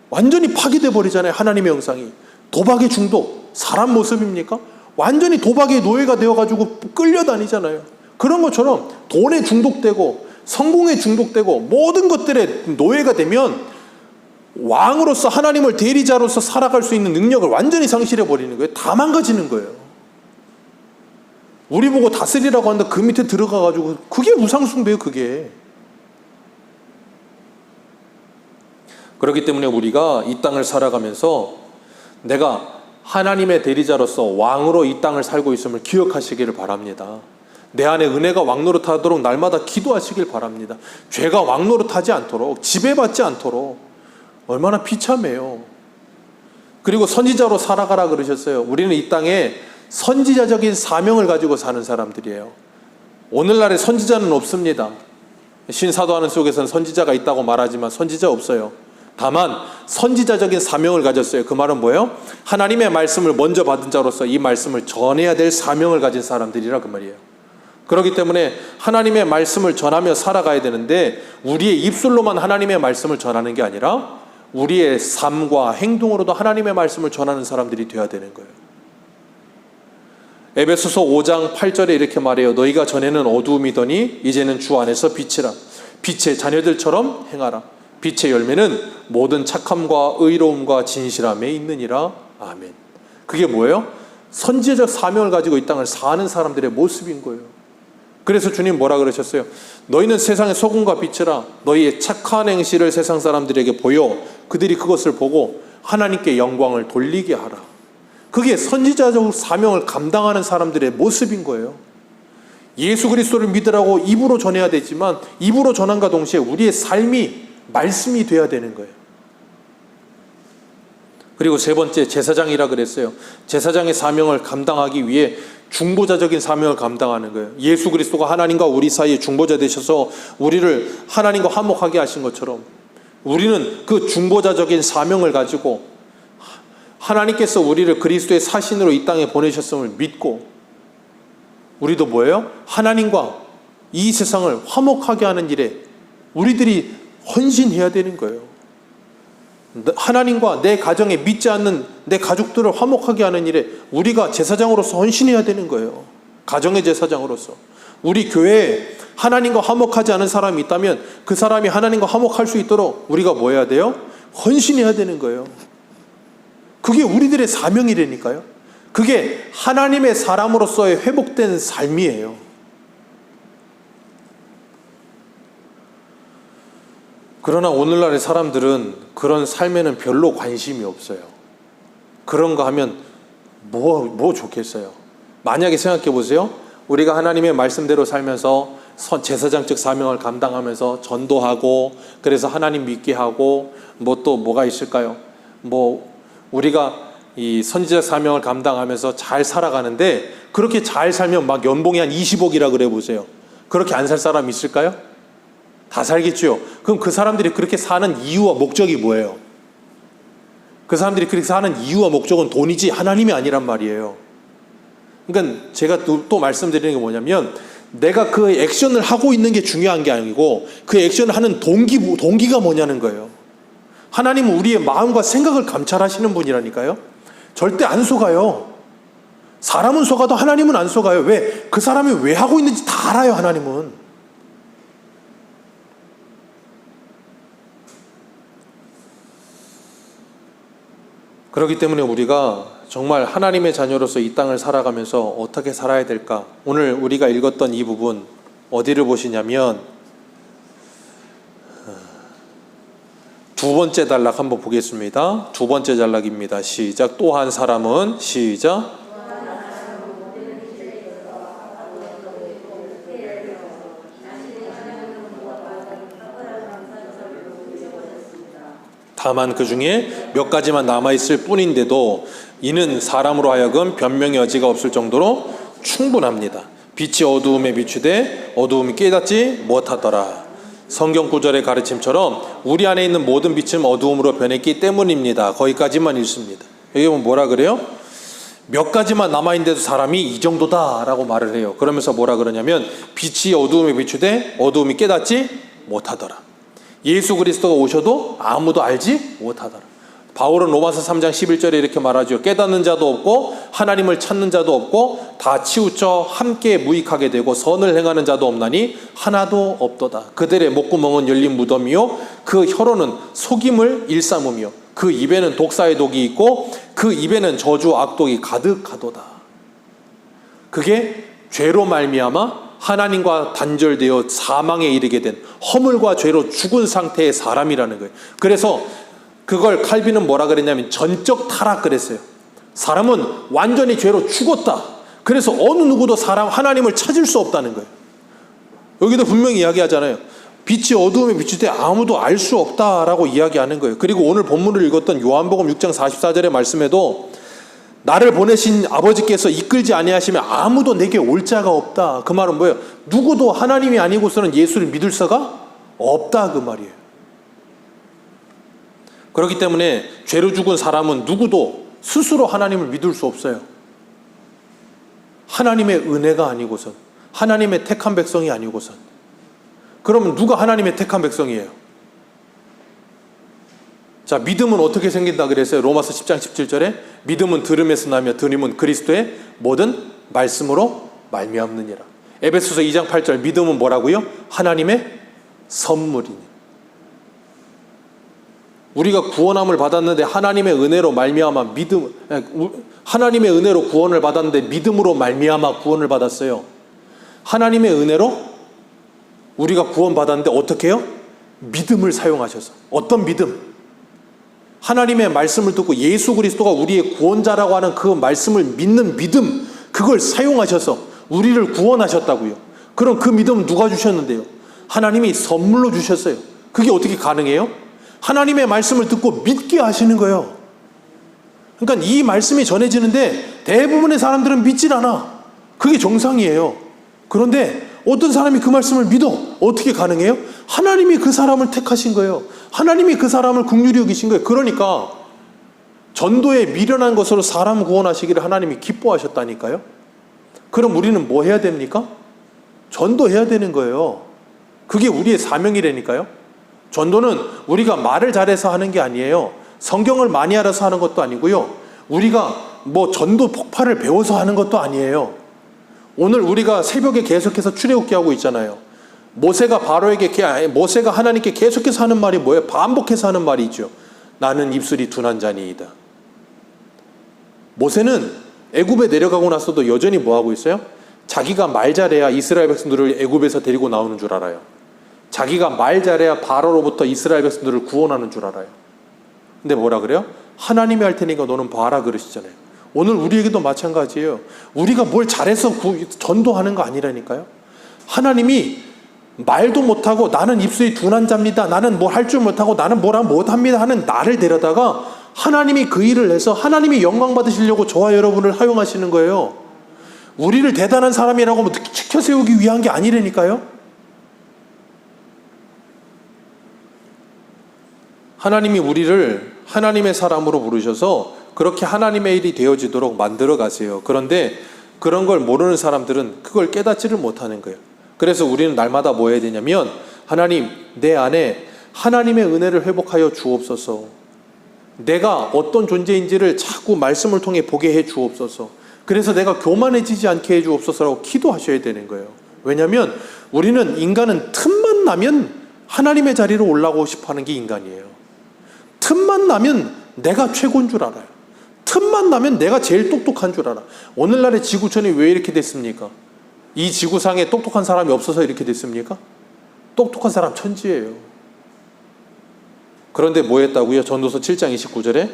완전히 파괴돼 버리잖아요. 하나님의 형상이. 도박의 중독, 사람 모습입니까? 완전히 도박의 노예가 되어가지고 끌려다니잖아요. 그런 것처럼 돈에 중독되고 성공에 중독되고 모든 것들에 노예가 되면 왕으로서, 하나님을 대리자로서 살아갈 수 있는 능력을 완전히 상실해버리는 거예요. 다 망가지는 거예요. 우리 보고 다스리라고 하는데 그 밑에 들어가가지고, 그게 우상숭배예요. 그게. 그렇기 때문에 우리가 이 땅을 살아가면서 내가 하나님의 대리자로서 왕으로 이 땅을 살고 있음을 기억하시기를 바랍니다. 내 안에 은혜가 왕노릇하도록 날마다 기도하시길 바랍니다. 죄가 왕노릇하지 않도록, 지배받지 않도록. 얼마나 비참해요. 그리고 선지자로 살아가라 그러셨어요. 우리는 이 땅에 선지자적인 사명을 가지고 사는 사람들이에요. 오늘날에 선지자는 없습니다. 신사도하는 속에서는 선지자가 있다고 말하지만 선지자 없어요. 다만 선지자적인 사명을 가졌어요. 그 말은 뭐예요? 하나님의 말씀을 먼저 받은 자로서 이 말씀을 전해야 될 사명을 가진 사람들이라 그 말이에요. 그렇기 때문에 하나님의 말씀을 전하며 살아가야 되는데, 우리의 입술로만 하나님의 말씀을 전하는 게 아니라 우리의 삶과 행동으로도 하나님의 말씀을 전하는 사람들이 되어야 되는 거예요. 에베소서 5장 8절에 이렇게 말해요. 너희가 전에는 어두움이더니 이제는 주 안에서 빛이라. 빛의 자녀들처럼 행하라. 빛의 열매는 모든 착함과 의로움과 진실함에 있느니라. 아멘. 그게 뭐예요? 선지자적 사명을 가지고 이 땅을 사는 사람들의 모습인 거예요. 그래서 주님 뭐라 그러셨어요? 너희는 세상의 소금과 빛이라. 너희의 착한 행실을 세상 사람들에게 보여 그들이 그것을 보고 하나님께 영광을 돌리게 하라. 그게 선지자적 사명을 감당하는 사람들의 모습인 거예요. 예수 그리스도를 믿으라고 입으로 전해야 되지만, 입으로 전함과 동시에 우리의 삶이 말씀이 돼야 되는 거예요. 그리고 세 번째, 제사장이라 그랬어요. 제사장의 사명을 감당하기 위해 중보자적인 사명을 감당하는 거예요. 예수 그리스도가 하나님과 우리 사이에 중보자 되셔서 우리를 하나님과 화목하게 하신 것처럼, 우리는 그 중보자적인 사명을 가지고 하나님께서 우리를 그리스도의 사신으로 이 땅에 보내셨음을 믿고, 우리도 뭐예요? 하나님과 이 세상을 화목하게 하는 일에 우리들이 헌신해야 되는 거예요. 하나님과 내 가정에 믿지 않는 내 가족들을 화목하게 하는 일에 우리가 제사장으로서 헌신해야 되는 거예요. 가정의 제사장으로서. 우리 교회에 하나님과 화목하지 않은 사람이 있다면 그 사람이 하나님과 화목할 수 있도록 우리가 뭐 해야 돼요? 헌신해야 되는 거예요. 그게 우리들의 사명이라니까요. 그게 하나님의 사람으로서의 회복된 삶이에요. 그러나 오늘날의 사람들은 그런 삶에는 별로 관심이 없어요. 그런 거 하면 뭐 좋겠어요. 만약에 생각해 보세요. 우리가 하나님의 말씀대로 살면서 제사장적 사명을 감당하면서 전도하고, 그래서 하나님 믿게 하고, 뭐 또 뭐가 있을까요? 뭐 우리가 이 선지자 사명을 감당하면서 잘 살아가는데, 그렇게 잘 살면 막 연봉이 한 20억이라 그래 보세요. 그렇게 안 살 사람 있을까요? 다 살겠죠. 그럼 그 사람들이 그렇게 사는 이유와 목적이 뭐예요? 그 사람들이 그렇게 사는 이유와 목적은 돈이지 하나님이 아니란 말이에요. 그러니까 제가 또 말씀드리는 게 뭐냐면, 내가 그 액션을 하고 있는 게 중요한 게 아니고 그 액션을 하는 동기가 뭐냐는 거예요. 하나님은 우리의 마음과 생각을 감찰하시는 분이라니까요. 절대 안 속아요. 사람은 속아도 하나님은 안 속아요. 왜? 그 사람이 왜 하고 있는지 다 알아요. 하나님은. 그렇기 때문에 우리가 정말 하나님의 자녀로서 이 땅을 살아가면서 어떻게 살아야 될까? 오늘 우리가 읽었던 이 부분 어디를 보시냐면 두 번째 단락 한번 보겠습니다. 두 번째 단락입니다. 시작. 또 한 사람은 시작. 다만 그 중에 몇 가지만 남아있을 뿐인데도 이는 사람으로 하여금 변명의 여지가 없을 정도로 충분합니다. 빛이 어두움에 비추되 어두움이 깨닫지 못하더라. 성경 구절의 가르침처럼 우리 안에 있는 모든 빛은 어두움으로 변했기 때문입니다. 거기까지만 읽습니다. 여기 보면 뭐라 그래요? 몇 가지만 남아있는데도 사람이 이 정도다 라고 말을 해요. 그러면서 뭐라 그러냐면 빛이 어두움에 비추되 어두움이 깨닫지 못하더라. 예수 그리스도가 오셔도 아무도 알지 못하더라. 바울은 로마서 3장 11절에 이렇게 말하죠. 깨닫는 자도 없고 하나님을 찾는 자도 없고 다 치우쳐 함께 무익하게 되고 선을 행하는 자도 없나니 하나도 없도다. 그들의 목구멍은 열린 무덤이요 그 혀로는 속임을 일삼으며 그 입에는 독사의 독이 있고 그 입에는 저주 악독이 가득하도다. 그게 죄로 말미암아 하나님과 단절되어 사망에 이르게 된 허물과 죄로 죽은 상태의 사람이라는 거예요. 그래서 그걸 칼빈은 뭐라 그랬냐면 전적 타락 그랬어요. 사람은 완전히 죄로 죽었다. 그래서 어느 누구도 하나님을 찾을 수 없다는 거예요. 여기도 분명히 이야기하잖아요. 빛이 어두움에 비출 때 아무도 알 수 없다라고 이야기하는 거예요. 그리고 오늘 본문을 읽었던 요한복음 6장 44절의 말씀에도 나를 보내신 아버지께서 이끌지 아니하시면 아무도 내게 올 자가 없다. 그 말은 뭐예요? 누구도 하나님이 아니고서는 예수를 믿을 수가 없다 그 말이에요. 그렇기 때문에 죄로 죽은 사람은 누구도 스스로 하나님을 믿을 수 없어요. 하나님의 은혜가 아니고선, 하나님의 택한 백성이 아니고선. 그러면 누가 하나님의 택한 백성이에요? 자, 믿음은 어떻게 생긴다 그랬어요? 로마서 10장 17절에 믿음은 들음에서 나며 들음은 그리스도의 모든 말씀으로 말미암느니라. 에베소서 2장 8절 믿음은 뭐라고요? 하나님의 선물이니. 우리가 구원함을 받았는데 하나님의 은혜로 말미암아 하나님의 은혜로 구원을 받았는데 믿음으로 말미암아 구원을 받았어요. 하나님의 은혜로 우리가 구원받았는데 어떻게 해요? 믿음을 사용하셔서. 어떤 믿음? 하나님의 말씀을 듣고 예수 그리스도가 우리의 구원자라고 하는 그 말씀을 믿는 믿음, 그걸 사용하셔서 우리를 구원하셨다고요. 그럼 그 믿음은 누가 주셨는데요? 하나님이 선물로 주셨어요. 그게 어떻게 가능해요? 하나님의 말씀을 듣고 믿게 하시는 거예요. 그러니까 이 말씀이 전해지는데 대부분의 사람들은 믿질 않아. 그게 정상이에요. 그런데 어떤 사람이 그 말씀을 믿어. 어떻게 가능해요? 하나님이 그 사람을 택하신 거예요. 하나님이 그 사람을 긍휼히 여기신 거예요. 그러니까 전도에 미련한 것으로 사람 구원하시기를 하나님이 기뻐하셨다니까요. 그럼 우리는 뭐 해야 됩니까? 전도해야 되는 거예요. 그게 우리의 사명이라니까요. 전도는 우리가 말을 잘해서 하는 게 아니에요. 성경을 많이 알아서 하는 것도 아니고요. 우리가 뭐 전도 폭발을 배워서 하는 것도 아니에요. 오늘 우리가 새벽에 계속해서 출애굽기 하고 있잖아요. 모세가 하나님께 계속해서 하는 말이 뭐예요? 반복해서 하는 말이 있죠. 나는 입술이 둔한 자니이다. 모세는 애굽에 내려가고 나서도 여전히 뭐 하고 있어요? 자기가 말 잘해야 이스라엘 백성들을 애굽에서 데리고 나오는 줄 알아요. 자기가 말 잘해야 바로로부터 이스라엘 백성들을 구원하는 줄 알아요. 근데 뭐라 그래요? 하나님이 할 테니까 너는 봐라 그러시잖아요. 오늘 우리에게도 마찬가지예요. 우리가 뭘 잘해서 전도하는 거 아니라니까요. 하나님이 말도 못하고 나는 입술이 둔한 자입니다. 나는 뭘 할 줄 못하고 나는 뭐라 못합니다 하는 나를 데려다가 하나님이 그 일을 해서 하나님이 영광 받으시려고 저와 여러분을 사용하시는 거예요. 우리를 대단한 사람이라고 지켜 세우기 위한 게 아니라니까요. 하나님이 우리를 하나님의 사람으로 부르셔서 그렇게 하나님의 일이 되어지도록 만들어 가세요. 그런데 그런 걸 모르는 사람들은 그걸 깨닫지를 못하는 거예요. 그래서 우리는 날마다 뭐 해야 되냐면 하나님, 내 안에 하나님의 은혜를 회복하여 주옵소서. 내가 어떤 존재인지를 자꾸 말씀을 통해 보게 해 주옵소서. 그래서 내가 교만해지지 않게 해 주옵소서라고 기도하셔야 되는 거예요. 왜냐하면 인간은 틈만 나면 하나님의 자리로 올라가고 싶어하는 게 인간이에요. 틈만 나면 내가 최고인 줄 알아요. 틈만 나면 내가 제일 똑똑한 줄 알아. 오늘날의 지구촌이 왜 이렇게 됐습니까? 이 지구상에 똑똑한 사람이 없어서 이렇게 됐습니까? 똑똑한 사람 천지예요. 그런데 뭐 했다고요? 전도서 7장 29절에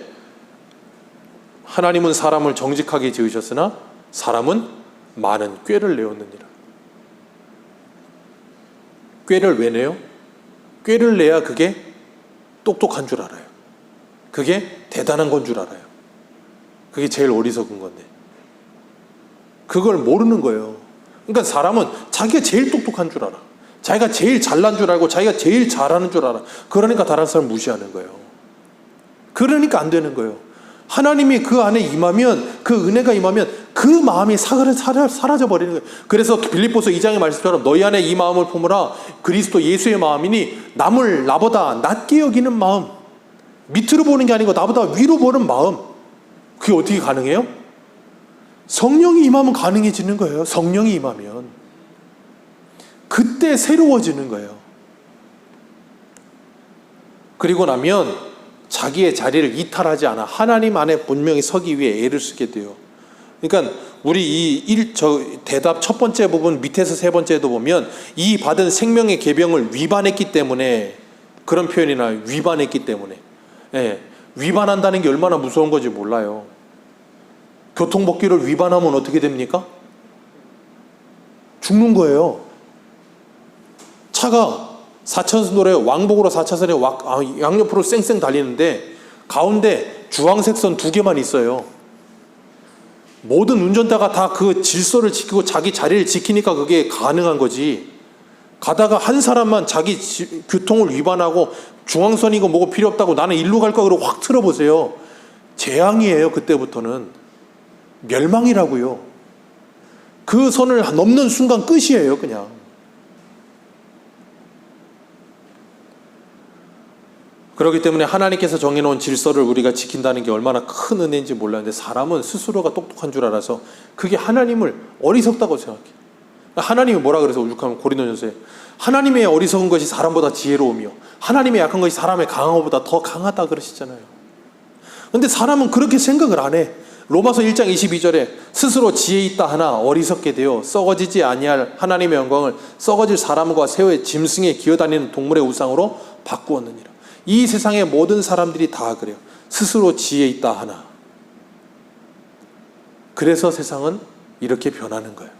하나님은 사람을 정직하게 지으셨으나 사람은 많은 꾀를 내었느니라. 꾀를 왜 내요? 꾀를 내야 그게 똑똑한 줄 알아요. 그게 대단한 건 줄 알아요. 그게 제일 어리석은 건데 그걸 모르는 거예요. 그러니까 사람은 자기가 제일 똑똑한 줄 알아. 자기가 제일 잘난 줄 알고 자기가 제일 잘하는 줄 알아. 그러니까 다른 사람 무시하는 거예요. 그러니까 안 되는 거예요. 하나님이 그 안에 임하면, 그 은혜가 임하면 그 마음이 사라져 버리는 거예요. 그래서 빌립보서 2장의 말씀처럼 너희 안에 이 마음을 품으라. 그리스도 예수의 마음이니 남을 나보다 낮게 여기는 마음, 밑으로 보는 게 아니고 나보다 위로 보는 마음. 그게 어떻게 가능해요? 성령이 임하면 가능해지는 거예요. 성령이 임하면 그때 새로워지는 거예요. 그리고 나면 자기의 자리를 이탈하지 않아 하나님 안에 분명히 서기 위해 애를 쓰게 돼요. 그러니까 우리 대답 첫 번째 부분 밑에서 세 번째도 보면 이 받은 생명의 계명을 위반했기 때문에 그런 표현이 나요. 위반했기 때문에. 예, 위반한다는 게 얼마나 무서운 건지 몰라요. 교통법규를 위반하면 어떻게 됩니까? 죽는 거예요. 차가 4차선도로에 왕복으로 4차선에 양옆으로 쌩쌩 달리는데 가운데 주황색 선 2개만 있어요. 모든 운전자가 다 그 질서를 지키고 자기 자리를 지키니까 그게 가능한 거지. 가다가 한 사람만 자기 교통을 위반하고 중앙선이고 뭐고 필요 없다고 나는 일로 갈 거야 그러고 확 틀어보세요. 재앙이에요. 그때부터는 멸망이라고요. 그 선을 넘는 순간 끝이에요. 그냥. 그렇기 때문에 하나님께서 정해놓은 질서를 우리가 지킨다는 게 얼마나 큰 은혜인지 몰랐는데 사람은 스스로가 똑똑한 줄 알아서 그게 하나님을 어리석다고 생각해요. 하나님이 뭐라 그래서 오죽하면 고린도전서에 하나님의 어리석은 것이 사람보다 지혜로우며 하나님의 약한 것이 사람의 강한 것보다 더 강하다 그러시잖아요. 그런데 사람은 그렇게 생각을 안 해. 로마서 1장 22절에 스스로 지혜 있다 하나 어리석게 되어 썩어지지 아니할 하나님의 영광을 썩어질 사람과 새의 짐승에 기어다니는 동물의 우상으로 바꾸었느니라. 이 세상의 모든 사람들이 다 그래요. 스스로 지혜 있다 하나. 그래서 세상은 이렇게 변하는 거예요.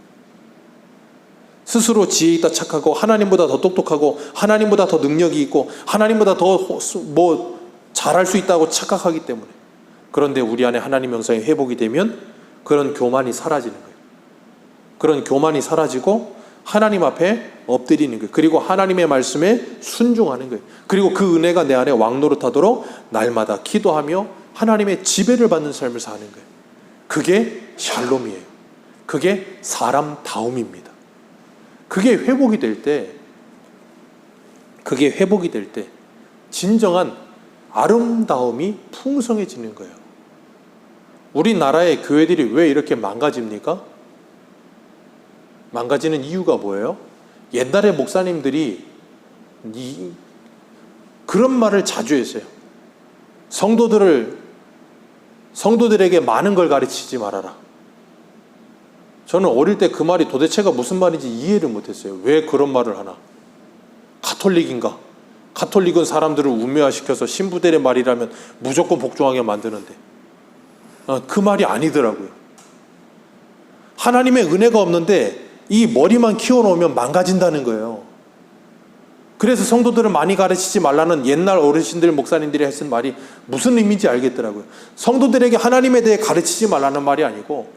스스로 지혜 있다 착하고 하나님보다 더 똑똑하고 하나님보다 더 능력이 있고 하나님보다 더 잘할 수 있다고 착각하기 때문에. 그런데 우리 안에 하나님 영성이 회복이 되면 그런 교만이 사라지는 거예요. 그런 교만이 사라지고 하나님 앞에 엎드리는 거예요. 그리고 하나님의 말씀에 순종하는 거예요. 그리고 그 은혜가 내 안에 왕노릇하도록 날마다 기도하며 하나님의 지배를 받는 삶을 사는 거예요. 그게 샬롬이에요. 그게 사람다움입니다. 그게 회복이 될 때 진정한 아름다움이 풍성해지는 거예요. 우리나라의 교회들이 왜 이렇게 망가집니까? 망가지는 이유가 뭐예요? 옛날에 목사님들이 그런 말을 자주 했어요. 성도들에게 많은 걸 가르치지 말아라. 저는 어릴 때 그 말이 도대체가 무슨 말인지 이해를 못했어요. 왜 그런 말을 하나? 가톨릭인가? 가톨릭은 사람들을 우매화시켜서 신부들의 말이라면 무조건 복종하게 만드는데 그 말이 아니더라고요. 하나님의 은혜가 없는데 이 머리만 키워놓으면 망가진다는 거예요. 그래서 성도들을 많이 가르치지 말라는 옛날 어르신들 목사님들이 했던 말이 무슨 의미인지 알겠더라고요. 성도들에게 하나님에 대해 가르치지 말라는 말이 아니고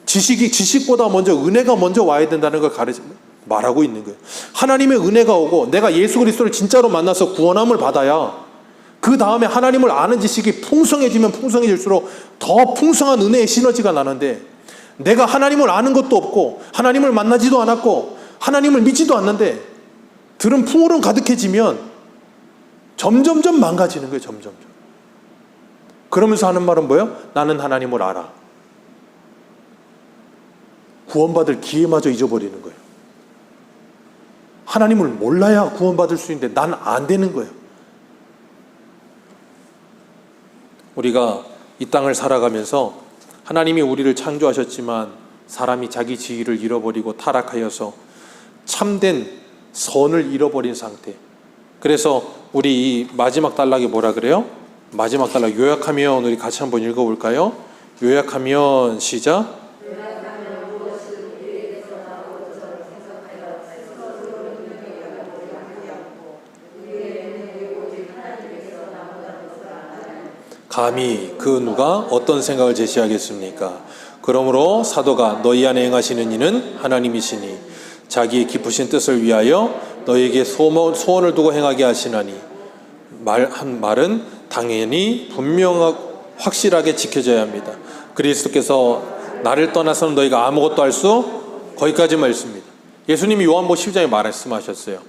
지식보다 먼저 은혜가 먼저 와야 된다는 걸 말하고 있는 거예요. 하나님의 은혜가 오고 내가 예수 그리스도를 진짜로 만나서 구원함을 받아야 그 다음에 하나님을 아는 지식이 풍성해지면 풍성해질수록 더 풍성한 은혜의 시너지가 나는데 내가 하나님을 아는 것도 없고 하나님을 만나지도 않았고 하나님을 믿지도 않는데 들은 풍요로움 가득해지면 점점점 망가지는 거예요. 점점점. 그러면서 하는 말은 뭐예요? 나는 하나님을 알아. 구원받을 기회마저 잊어버리는 거예요. 하나님을 몰라야 구원받을 수 있는데 난 안 되는 거예요. 우리가 이 땅을 살아가면서 하나님이 우리를 창조하셨지만 사람이 자기 지위를 잃어버리고 타락하여서 참된 선을 잃어버린 상태. 그래서 우리 이 마지막 단락이 뭐라 그래요? 마지막 단락 요약하면 우리 같이 한번 읽어볼까요? 요약하면 시작. 감히 그 누가 어떤 생각을 제시하겠습니까? 그러므로 사도가 너희 안에 행하시는 이는 하나님이시니 자기의 깊으신 뜻을 위하여 너희에게 소원을 두고 행하게 하시나니 한 말은 당연히 분명하고 확실하게 지켜져야 합니다. 그리스도께서 나를 떠나서는 너희가 아무것도 할 수 거기까지 말씀입니다. 예수님이 요한복음 10장에 말씀하셨어요.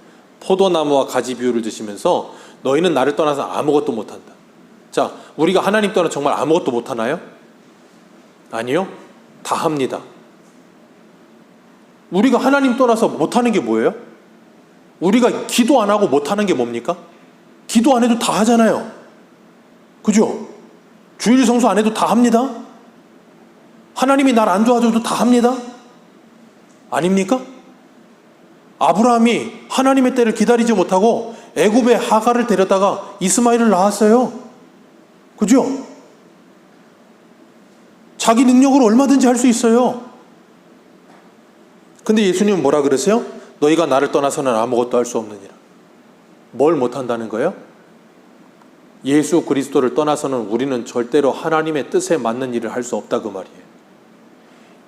포도나무와 가지 비유를 드시면서 너희는 나를 떠나서 아무것도 못한다. 자, 우리가 하나님 떠나 정말 아무것도 못하나요? 아니요. 다 합니다. 우리가 하나님 떠나서 못하는 게 뭐예요? 우리가 기도 안 하고 못하는 게 뭡니까? 기도 안 해도 다 하잖아요. 그죠? 주일 성수 안 해도 다 합니다. 하나님이 날 안 도와줘도 다 합니다. 아닙니까? 아브라함이 하나님의 때를 기다리지 못하고 애굽에 하갈을 데려다가 이스마엘을 낳았어요. 그죠? 자기 능력으로 얼마든지 할 수 있어요. 근데 예수님은 뭐라 그러세요? 너희가 나를 떠나서는 아무것도 할 수 없느니라. 뭘 못한다는 거예요? 예수 그리스도를 떠나서는 우리는 절대로 하나님의 뜻에 맞는 일을 할 수 없다 그 말이에요.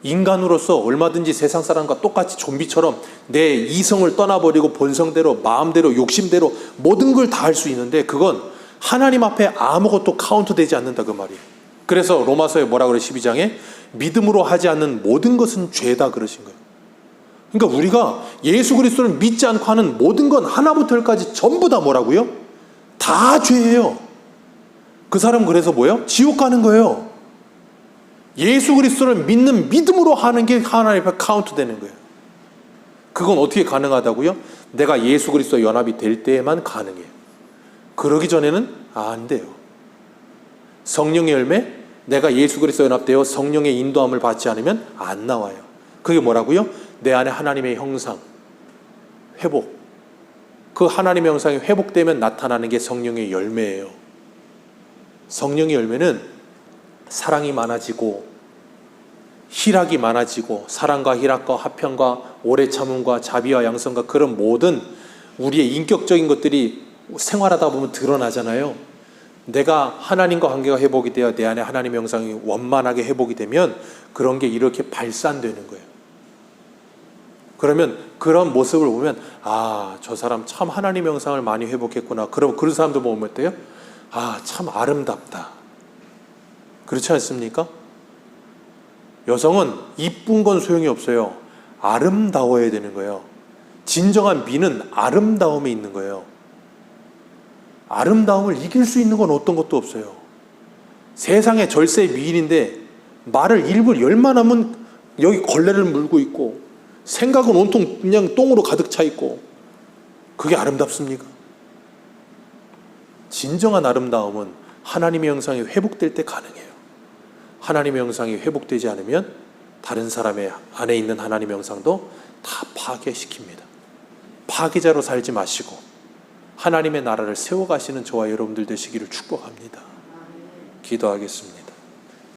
인간으로서 얼마든지 세상 사람과 똑같이 좀비처럼 내 이성을 떠나버리고 본성대로 마음대로 욕심대로 모든 걸 다 할 수 있는데 그건 하나님 앞에 아무것도 카운트되지 않는다 그 말이에요. 그래서 로마서에 뭐라 그래 12장에 믿음으로 하지 않는 모든 것은 죄다 그러신 거예요. 그러니까 우리가 예수 그리스도를 믿지 않고 하는 모든 건 하나부터 열까지 전부 다 뭐라고요? 다 죄예요. 그 사람 그래서 뭐예요? 지옥 가는 거예요. 예수 그리스도를 믿는 믿음으로 하는 게 하나님 앞에 카운트되는 거예요. 그건 어떻게 가능하다고요? 내가 예수 그리스도 연합이 될 때에만 가능해요. 그러기 전에는 안 돼요. 성령의 열매, 내가 예수 그리스도 연합되어 성령의 인도함을 받지 않으면 안 나와요. 그게 뭐라고요? 내 안에 하나님의 형상, 회복. 그 하나님의 형상이 회복되면 나타나는 게 성령의 열매예요. 성령의 열매는 사랑이 많아지고 희락이 많아지고 사랑과 희락과 화평과 오래 참음과 자비와 양성과 그런 모든 우리의 인격적인 것들이 생활하다 보면 드러나잖아요. 내가 하나님과 관계가 회복이 되어 내 안에 하나님의 형상이 원만하게 회복이 되면 그런 게 이렇게 발산되는 거예요. 그러면 그런 모습을 보면 아, 저 사람 참 하나님의 형상을 많이 회복했구나. 그럼 그런 사람들 보면 어때요? 아, 참 아름답다. 그렇지 않습니까? 여성은 이쁜 건 소용이 없어요. 아름다워야 되는 거예요. 진정한 미는 아름다움에 있는 거예요. 아름다움을 이길 수 있는 건 어떤 것도 없어요. 세상의 절세 미인인데 말을 일부 열만 하면 여기 걸레를 물고 있고 생각은 온통 그냥 똥으로 가득 차 있고 그게 아름답습니까? 진정한 아름다움은 하나님의 형상이 회복될 때 가능해요. 하나님의 형상이 회복되지 않으면 다른 사람의 안에 있는 하나님의 형상도 다 파괴시킵니다. 파괴자로 살지 마시고 하나님의 나라를 세워가시는 저와 여러분들 되시기를 축복합니다. 기도하겠습니다.